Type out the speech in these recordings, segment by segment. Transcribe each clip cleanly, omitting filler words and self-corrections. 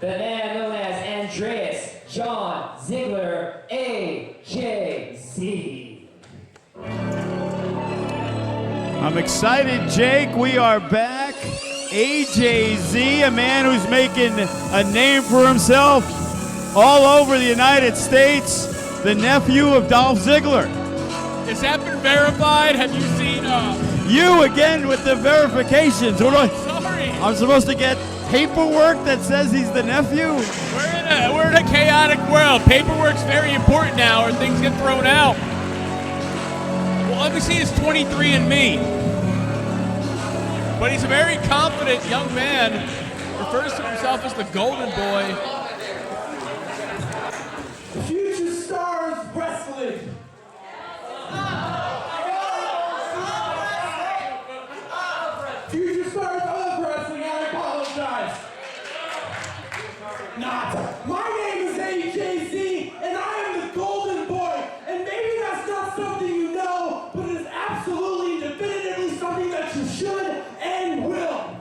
the man known as Andreas John Ziegler, AJZ. I'm excited, Jake. We are back. AJZ, a man who's making a name for himself all over the United States, the nephew of Dolph Ziggler. Has that been verified? Have you seen? You again with the verifications. Sorry. I'm supposed to get paperwork that says he's the nephew? We're in a chaotic world. Paperwork's very important now, or things get thrown out. Well, obviously it's 23andMe, but he's a very confident young man. Refers to himself as the Golden Boy. Future Stars Wrestling. Future Stars of Wrestling, I apologize. Not. My name is AJZ, and I am the Golden Boy. And maybe that's not something you know, but it is absolutely, definitively something that you should and will.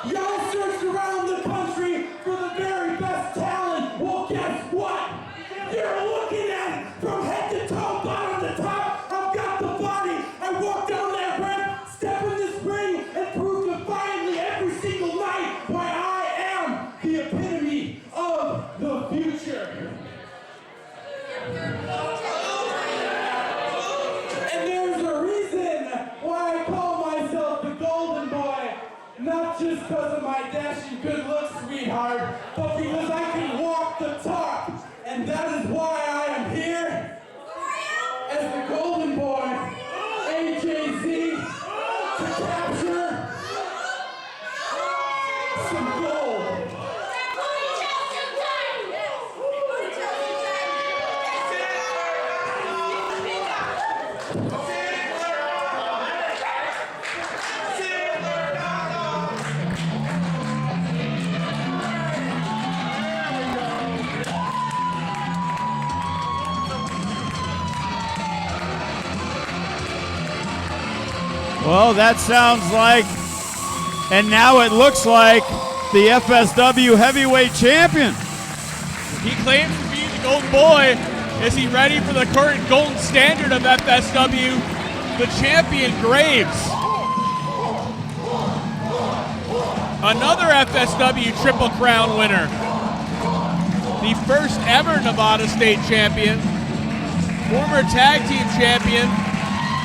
Y'all searched around the country for the very best talent. Well, guess what? You're looking at from head to toe, bottom to top. I've got the body. I walk down that ramp, step in this ring, and prove defiantly every single night why I am the epitome of the future. And there's a reason why I call myself the Golden Boy. Not just because of my dashing good looks, sweetheart, but because I can walk the talk. And that is why I am here as the Golden Boy, AJZ, to capture some gold. Well, that sounds like, and now it looks like, the FSW heavyweight champion. He claims to be the Golden Boy. Is he ready for the current golden standard of FSW, the champion Graves? Another FSW Triple Crown winner. The first ever Nevada State champion, former tag team champion,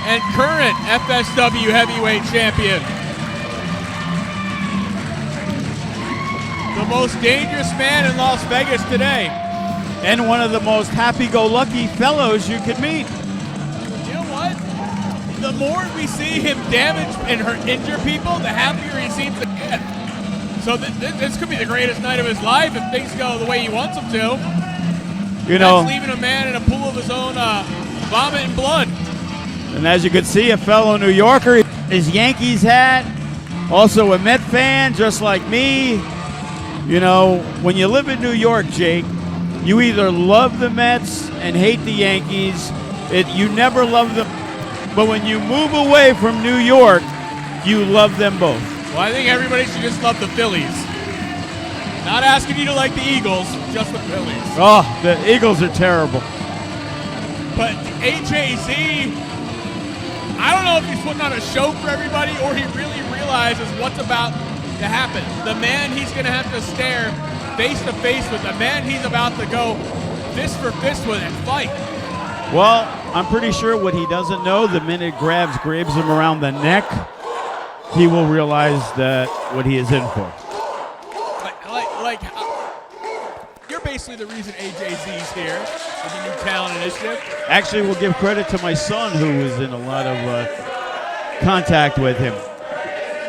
and current FSW heavyweight champion. The most dangerous man in Las Vegas today. And one of the most happy-go-lucky fellows you could meet. You know what? The more we see him damage and injure people, the happier he seems to get. So this could be the greatest night of his life if things go the way he wants them to. You know, that's leaving a man in a pool of his own vomit and blood. And as you can see, a fellow New Yorker, his Yankees hat, also a Met fan, just like me. You know, when you live in New York, Jake, you either love the Mets and hate the Yankees. You never love them. But when you move away from New York, you love them both. Well, I think everybody should just love the Phillies. Not asking you to like the Eagles, just the Phillies. Oh, the Eagles are terrible. But AJZ, I don't know if he's putting on a show for everybody or he really realizes what's about to happen. The man he's going to have to stare face to face with, the man he's about to go fist for fist with and fight. Well, I'm pretty sure what he doesn't know, the minute grabs him around the neck, he will realize that what he is in for. You're basically the reason AJZ's here with the new talent initiative. Actually, we'll give credit to my son who was in a lot of contact with him.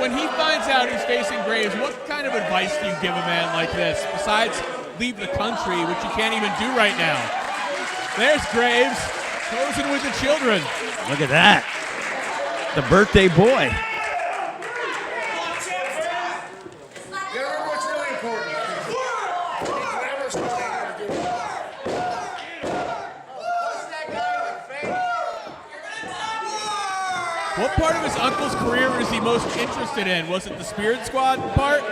When he finds out he's facing Graves, what kind of advice do you give a man like this, besides leave the country, which you can't even do right now? There's Graves, posing with the children. Look at that. The birthday boy. What part of his uncle's career is he most interested in? Was it the Spirit Squad part?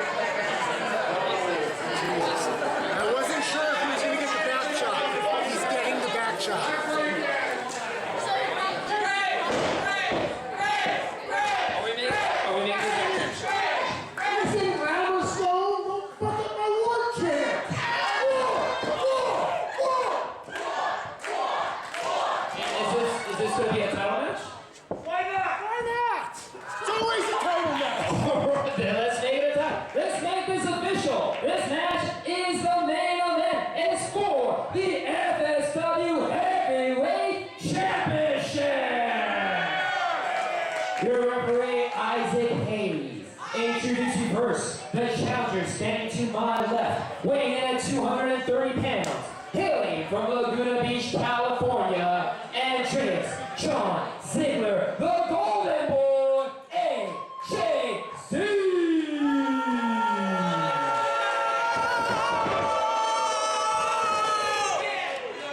weighing in at 230 pounds, hailing from Laguna Beach, California, Andreas John Ziegler, the Golden Boy, AJZ.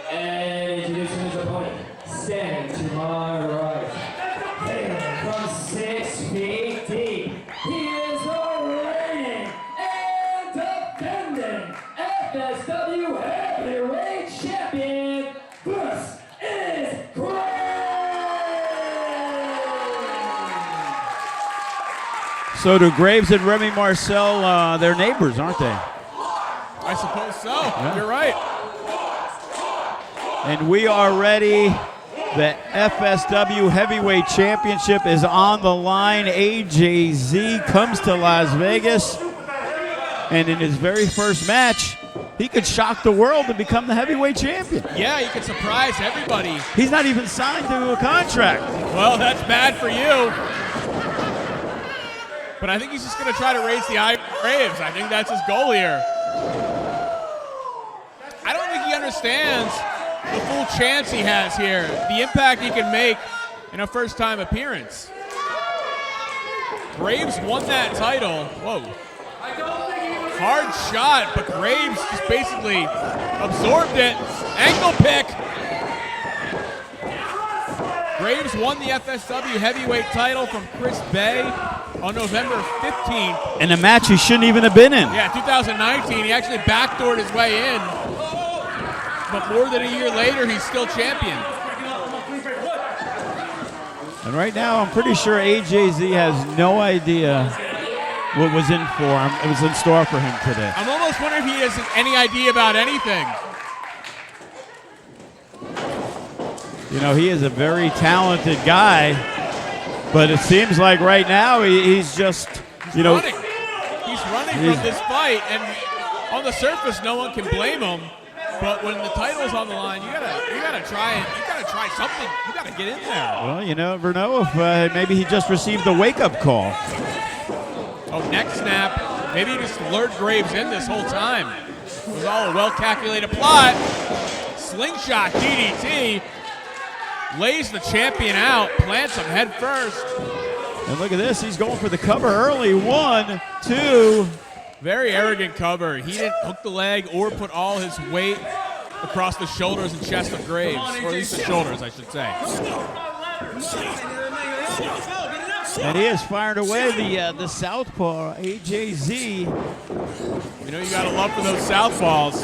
And introducing his opponent, standing to my right, hailing from 6 feet deep, he is the reigning and defending FSW heavyweight champion. This is So do Graves and Remy Marcel, they're neighbors, aren't they? I suppose so. Yeah. You're right. And we are ready. The FSW Heavyweight Championship is on the line. AJZ comes to Las Vegas. And in his very first match, he could shock the world and become the heavyweight champion. Yeah, he could surprise everybody. He's not even signed to a contract. Well, that's bad for you. But I think he's just going to try to raise the eye of Graves. I think that's his goal here. I don't think he understands the full chance he has here, the impact he can make in a first-time appearance. Graves won that title. Whoa. Hard shot, but Graves just basically absorbed it. Ankle pick. Graves won the FSW heavyweight title from Chris Bay on November 15th. In a match he shouldn't even have been in. Yeah, 2019. He actually backdoored his way in. But more than a year later, he's still champion. And right now, I'm pretty sure AJZ has no idea what was in store for him today. I'm almost wondering if he has any idea about anything. You know, he is a very talented guy, but it seems like right now he's just, He's running from this fight, and on the surface, no one can blame him. But when the title's on the line, you gotta try something. You gotta get in there. Well, you never know if maybe he just received a wake-up call. Oh, neck snap. Maybe he just lured Graves in this whole time. It was all a well-calculated plot. Slingshot DDT. Lays the champion out, plants him head first. And look at this, he's going for the cover early. 1, 2. Very arrogant cover. He didn't hook the leg or put all his weight across the shoulders and chest of Graves, or at least the shoulders, I should say. And he is firing away the southpaw, AJZ. You know you gotta love for those southpaws.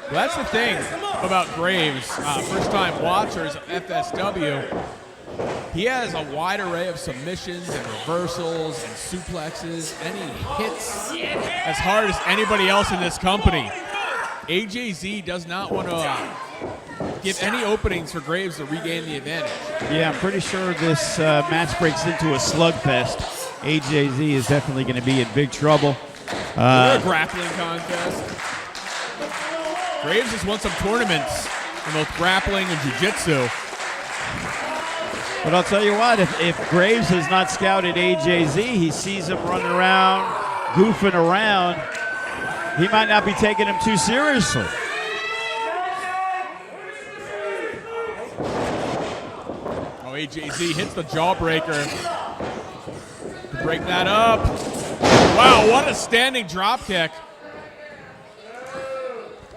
Well, that's the thing about Graves. First-time watchers of FSW. He has a wide array of submissions and reversals and suplexes, and he hits as hard as anybody else in this company. AJZ does not want to give any openings for Graves to regain the advantage. Yeah, I'm pretty sure this match breaks into a slugfest. AJZ is definitely going to be in big trouble. A grappling contest. Graves has won some tournaments in both grappling and jiu-jitsu. But I'll tell you what, if Graves has not scouted AJZ, he sees him running around, goofing around, he might not be taking him too seriously. Oh, AJZ hits the jawbreaker to break that up. Wow, what a standing drop kick.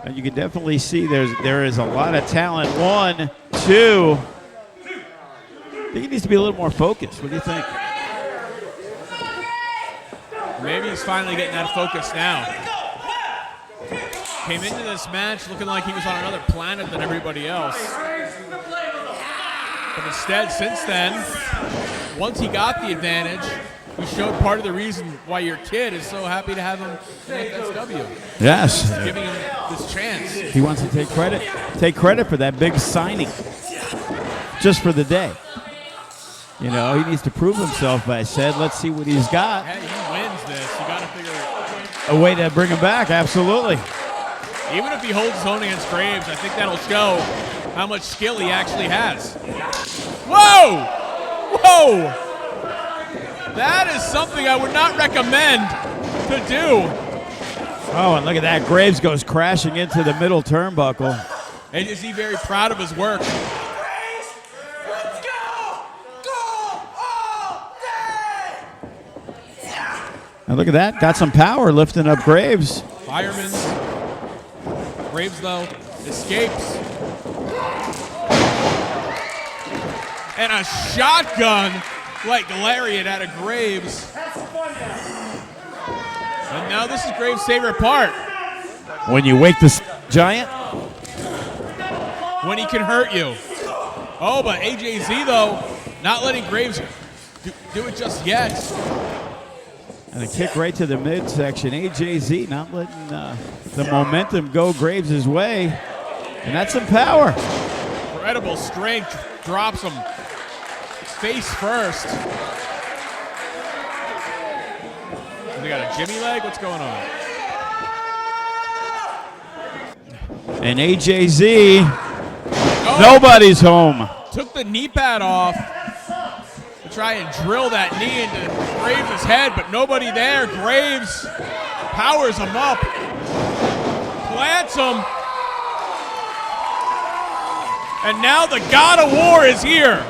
And you can definitely see there is a lot of talent. 1, 2. I think he needs to be a little more focused. What do you think? Maybe he's finally getting that focus now. Came into this match looking like he was on another planet than everybody else. But instead, since then, once he got the advantage, he showed part of the reason why your kid is so happy to have him in FSW. Yes. Giving him this chance. He wants to take credit for that big signing just for the day. You know, he needs to prove himself, but I said, let's see what he's got. Hey, he wins this. You got to figure a way to bring him back, absolutely. Even if he holds his own against Graves, I think that'll show how much skill he actually has. Whoa! Whoa! That is something I would not recommend could do. Oh, and look at that. Graves goes crashing into the middle turnbuckle. And is he very proud of his work? Graves, let's go! Go all day! And look at that. Got some power lifting up Graves. Fireman. Graves, though, escapes. And a shotgun like lariat out of Graves. And now this is Graves' favorite part. When you wake the giant. When he can hurt you. Oh, but AJZ, though, not letting Graves do it just yet. And a kick right to the midsection. AJZ not letting the momentum go Graves' way. And that's some power. Incredible strength. Drops him face first. They got a Jimmy leg? What's going on? And AJZ, nobody's home. Took the knee pad off to try and drill that knee into Graves' head, but nobody there. Graves powers him up, plants him, and now the God of War is here.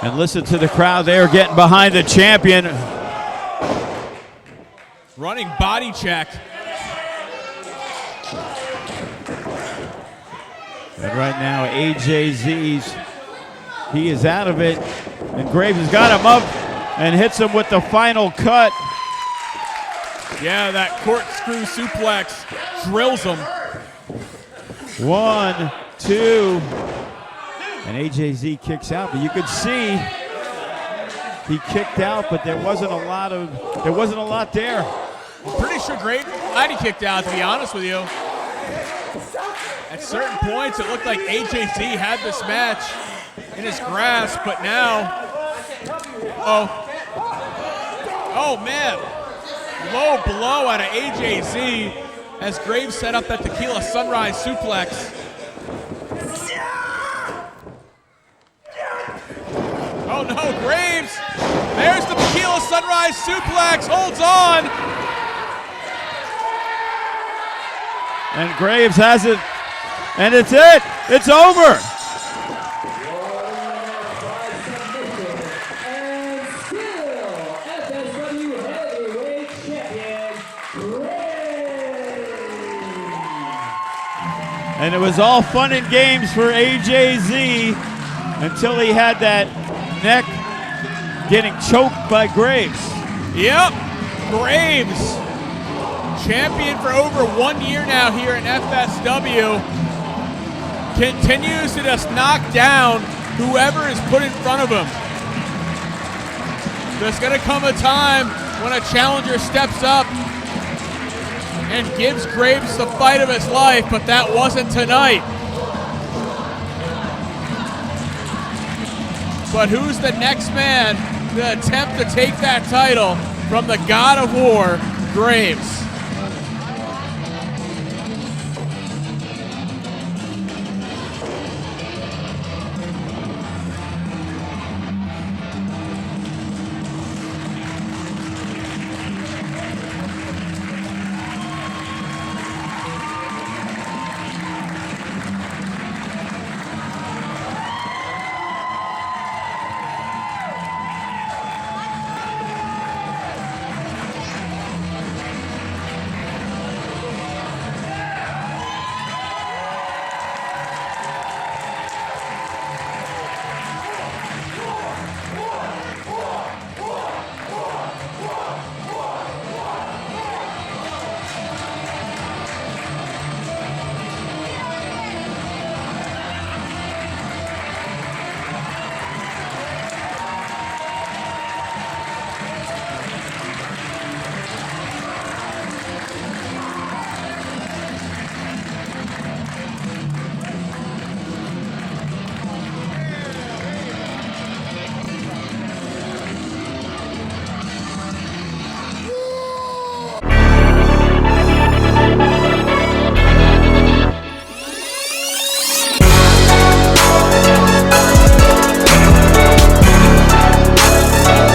And listen to the crowd there getting behind the champion. Running body check. And right now, AJZ's, he is out of it. And Graves has got him up and hits him with the final cut. Yeah, that corkscrew suplex drills him. 1, 2. And AJZ kicks out, but you could see he kicked out, but there wasn't a lot there. I'm pretty sure Graves glad he kicked out, to be honest with you. At certain points, it looked like AJZ had this match in his grasp, but now, oh man, low blow out of AJZ as Graves set up that tequila sunrise suplex. Oh no, Graves! There's the tequila sunrise suplex, holds on! And Graves has it, and it's it! It's over! And still FSW heavyweight champion, Graves. And it was all fun and games for AJZ until he had that neck getting choked by Graves. Yep, Graves, champion for over 1 year now here in FSW, continues to just knock down whoever is put in front of him. There's gonna come a time when a challenger steps up and gives Graves the fight of his life, but that wasn't tonight. But who's the next man to attempt to take that title from the God of War, Graves?